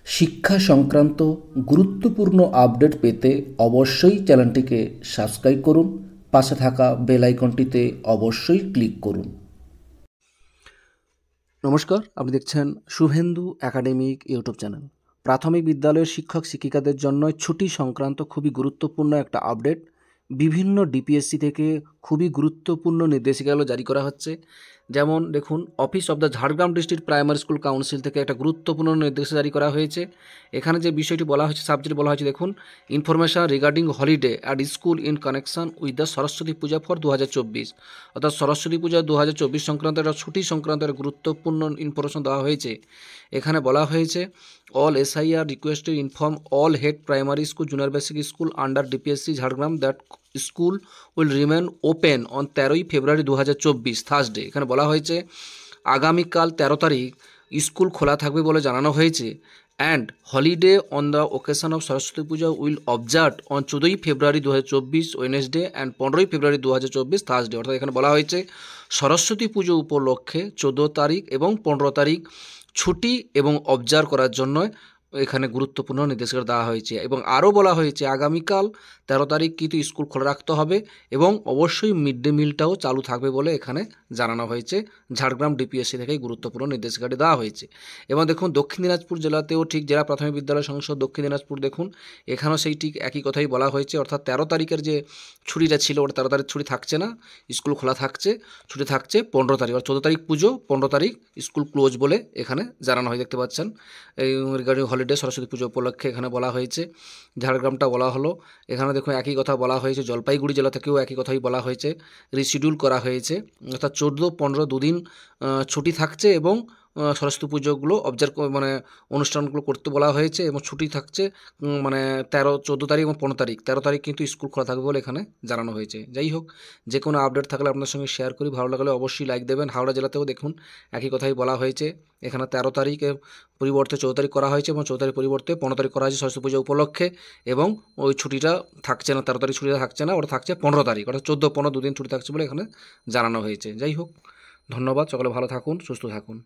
শিক্ষা সংক্রান্ত গুরুত্বপূর্ণ আপডেট পেতে অবশ্যই চ্যানেলটিকে সাবস্ক্রাইব করুন, পাশে থাকা বেল আইকনটিতে অবশ্যই ক্লিক করুন। নমস্কার, আপনি দেখছেন শুভেন্দু একাডেমিক ইউটিউব চ্যানেল। প্রাথমিক বিদ্যালয়ের শিক্ষক শিক্ষিকাদের জন্য ছুটি সংক্রান্ত খুবই গুরুত্বপূর্ণ একটা আপডেট। বিভিন্ন ডিপিএসসি থেকে খুবই গুরুত্বপূর্ণ নির্দেশিকাগুলো জারি করা হচ্ছে। যেমন দেখুন, office of the Jhargram district primary school council থেকে একটা গুরুত্বপূর্ণ নির্দেশ জারি করা হয়েছে। এখানে যে বিষয়টি বলা হয়েছে, সাবজেক্ট বলা হয়েছে, দেখুন, information regarding holiday at school in connection with the Saraswati Puja for 2024, অর্থাৎ সরস্বতী পূজা 2024 সংক্রান্ত একটা ছুটি সংক্রান্ত একটা গুরুত্বপূর্ণ ইনফরমেশন দেওয়া হয়েছে। এখানে বলা হয়েছে, all SI are requested to inform all head primary school, junior basic school under DPSC Jhargram that school will remain open on 13ই ফেব্রুয়ারি 2024 থার্সডে। এখানে বলা হয়েছে আগামীকাল 13 তারিখ স্কুল খোলা থাকবে বলে জানানো হয়েছে। And holiday on the occasion of Saraswati Puja will observe on 14ই ফেব্রুয়ারি 2024 ওয়েনেসডে অ্যান্ড 15ই ফেব্রুয়ারি 2024 থার্সডে। অর্থাৎ এখানে বলা হয়েছে সরস্বতী পুজো উপলক্ষে 14 তারিখ এবং 15 তারিখ ছুটি এবং অবজার্ভ করার জন্য এখানে গুরুত্বপূর্ণ নির্দেশিকা দেওয়া হয়েছে। এবং আরও বলা হয়েছে আগামীকাল 13 তারিখ কিন্তু স্কুল খোলা রাখতে হবে এবং অবশ্যই মিড ডে মিলটাও চালু থাকবে বলে এখানে জানানো হয়েছে। ঝাড়গ্রাম ডিপিএসসি থেকেই গুরুত্বপূর্ণ নির্দেশিকাটি দেওয়া হয়েছে। এবং দেখুন, দক্ষিণ দিনাজপুর জেলাতেও ঠিক জেলা প্রাথমিক বিদ্যালয় সংসদ দক্ষিণ দিনাজপুর, দেখুন এখানেও সেই ঠিক একই কথাই বলা হয়েছে। অর্থাৎ 13 তারিখের যে ছুটিটা ছিল, ওটা 13 তারিখ ছুটি থাকছে না, স্কুল খোলা থাকছে, ছুটি থাকছে 15 তারিখ। আর 14 তারিখ পুজো, 15 তারিখ স্কুল ক্লোজ বলে এখানে জানানো হয়, দেখতে পাচ্ছেন। এই রিগার্ডিং হলিডে সরস্বতী পুজো উপলক্ষে এখানে বলা হয়েছে। ঝাড়গ্রামটা বলা হলো। এখানে দেখুন একই কথা বলা হয়েছে, জলপাইগুড়ি জেলা থেকেও একই কথাই বলা হয়েছে, রিশিডিউল করা হয়েছে। অর্থাৎ 14-15 দুদিন ছুটি থাকছে এবং সরস্বতী পুজোগুলো অবজার্ভ মানে অনুষ্ঠানগুলো করতে বলা হয়েছে এবং ছুটি থাকছে মানে 14 তারিখ এবং 15 তারিখ। 13 তারিখ কিন্তু স্কুল খোলা থাকবে বলে এখানে জানানো হয়েছে। যাই হোক, যে কোনো আপডেট থাকলে আপনার সঙ্গে শেয়ার করি, ভালো লাগলে অবশ্যই লাইক দেবেন। হাওড়া জেলাতেও দেখুন একই কথাই বলা হয়েছে। এখানে 13 তারিখে পরিবর্তে 14 তারিখ করা হয়েছে এবং 14 তারিখ পরিবর্তে 15 তারিখ করা হয়েছে সরস্বতী পূজা উপলক্ষে। এবং ওই ছুটিটা থাকছে না, 13 তারিখ ছুটিটা থাকছে না, ওটা থাকছে 15 তারিখ, অর্থাৎ 14-15 দুদিন ছুটি থাকছে বলে এখানে জানানো হয়েছে। যাই হোক, ধন্যবাদ, সকলে ভালো থাকুন, সুস্থ থাকুন।